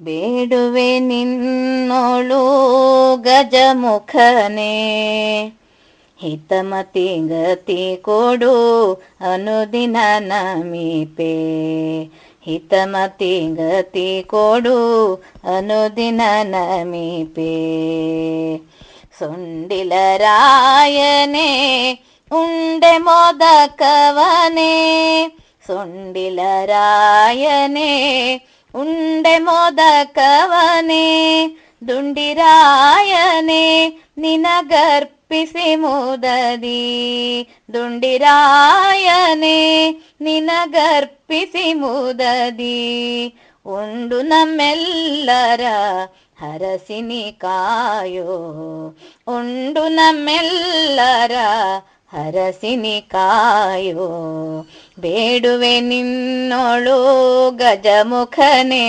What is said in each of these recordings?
ಬೇಡುವೆ ನಿನ್ನೋಳು ಗಜಮುಖನೇ, ಹಿತಮತಿ ಗತಿ ಕೊಡು ಅನುದಿನ ನಮಿಪೆ. ಹಿತಮತಿ ಗತಿ ಕೊಡು ಅನುದಿನ ನಮಿಪೆ. ಸೊಂಡಿಲರಾಯನೇ ಉಂಡೆ ಮೋದಕವನೇ, ಸೊಂಡಿಲರಾಯನೇ ಉಂಡೆ ಮೋದಕವನೇ, ದುಂಡಿರಾಯನೇ ನಿನಗರ್ಪಿಸಿ ಮುದದಿ. ದುಂಡಿರಾಯನೇ ನಿನಗರ್ಪಿಸಿ ಮುದದಿ. ಉಂಡು ನಮ್ಮೆಲ್ಲರ ಹರಸಿನಿ ಕಾಯೋ, ಉಂಡು ನಮ್ಮೆಲ್ಲರ ಹರಸಿನಿ ಕಾಯೋ. ಬೇಡುವೆ ನಿನ್ನೋಳು ಗಜಮುಖನೇ,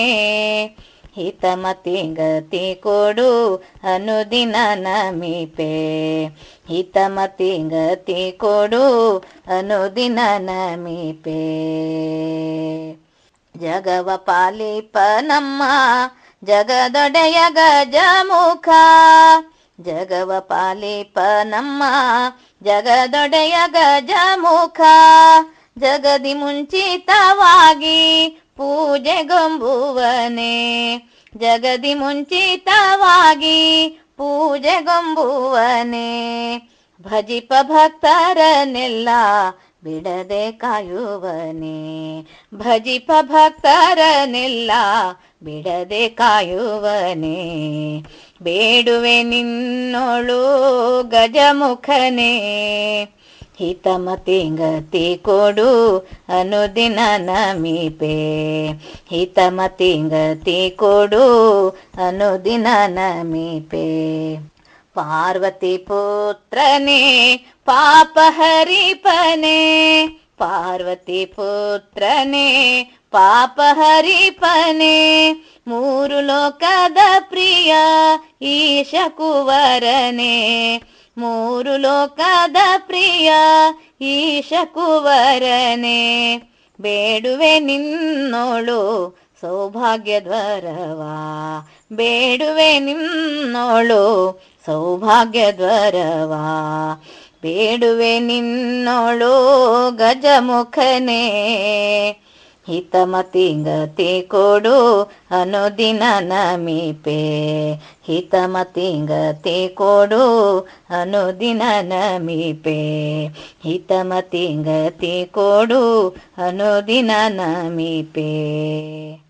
ಹಿತಮತಿ ಗತಿ ಕೊಡು ಅನುದಿನ ನಮಿಪೆ. ಹಿತಮತಿ ಗತಿ ಕೊಡು ಅನುದಿನ ನಮಿಪೆ. ಜಗವ ಪಾಲಿಪ ನಮ್ಮ ಜಗದೊಡೆಯ ಗಜಮುಖ, ಜಗವ ಪಾಲಿಪ ನಮ್ಮ ಜಗದೊಡೆಯ ಗಜಮುಖ. ಜಗದಿ ಮುಂಚಿತವಾಗಿ ಪೂಜೆಗೊಂಬುವನೇ, ಜಗದಿ ಮುಂಚಿತವಾಗಿ ಪೂಜೆಗೊಂಬುವನೇ. ಭಜಿಪ ಭಕ್ತರನ್ನೆಲ್ಲ ಬಿಡದೆ ಕಾಯುವನೇ, ಭಜಿಪ ಭಕ್ತರನ್ನೆಲ್ಲ ಬಿಡದೆ ಕಾಯುವನೇ. ಬೇಡುವೆ ನಿನ್ನೋಳು ಗಜಮುಖನೇ, ಹಿತಮತಿ ಗತಿ ಕೊಡು ಅನುದಿನ ನಮಿಪೆ. ಹಿತಮತಿ ಗತಿ ಕೊಡು ಅನುದಿನ ನಮಿಪೆ. ಪಾರ್ವತಿ ಪುತ್ರನೇ ಪಾಪ ಹರಿಪನೇ, ಪಾರ್ವತಿ ಪುತ್ರನೇ ಪಾಪ ಹರಿಪನೇ. ಮೂರು ಲೋಕದ ಪ್ರಿಯ ಈಶ ಕುವರನೇ, ಮೂರು ಲೋಕದ ಪ್ರಿಯ ಈಶ ಕುವರನೇ. ಬೇಡುವೆ ನಿನ್ನೋಳು ಸೌಭಾಗ್ಯದ್ವರವಾ, ಬೇಡುವೆ ನಿನ್ನೋಳು ಸೌಭಾಗ್ಯದ್ವರವಾ. ಬೇಡುವೆ ನಿನ್ನೋಳು ಗಜಮುಖನೇ, ಹಿತಮತಿ ಗತಿ ಕೊಡು ಅನುದಿನ ನಮಿಪೆ. ಹಿತಮತಿ ಗತಿ ಕೊಡು ಅನುದಿನ ನಮಿಪೆ. ಹಿತಮತಿ ಗತಿ ಕೊಡು ಅನುದಿನ ನಮಿಪೆ.